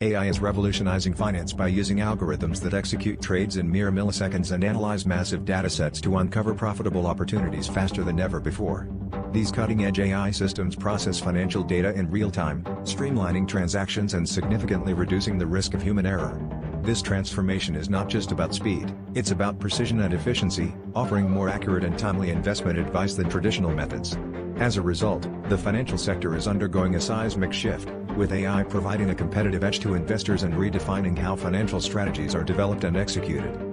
AI is revolutionizing finance by using algorithms that execute trades in mere milliseconds and analyze massive datasets to uncover profitable opportunities faster than ever before. These cutting-edge AI systems process financial data in real time, streamlining transactions and significantly reducing the risk of human error. This transformation is not just about speed, it's about precision and efficiency, offering more accurate and timely investment advice than traditional methods. As a result, the financial sector is undergoing a seismic shift, with AI providing a competitive edge to investors and redefining how financial strategies are developed and executed.